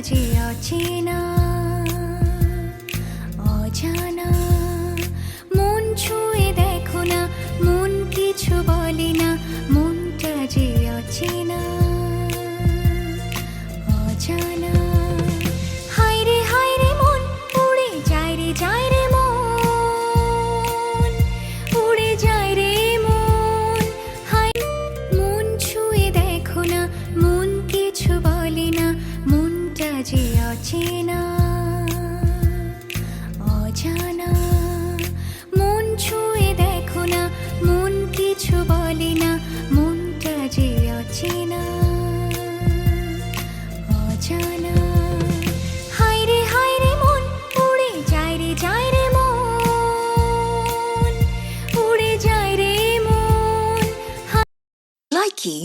যে অচেনা অজানা। মন ছুঁয়ে দেখো না, মন কিছু বলে না, মনটা যে অচেনা অজানা। হায়রে হায়রে মন উড়ে যায় রে, যায় রে মন উড়ে যায় রে মন। হায় মন ছুঁয়ে দেখো না, মন কিছু বলে না, মনটা যে অচেনা অজানা। মন ছুঁয়ে দেখো না, মন কিছু বলে না, মনটা যে অচেনা অজানা। হায়রে হায়রে মন উড়ে যায় রে, যায় রে মন উড়ে যায় রে মন। Likey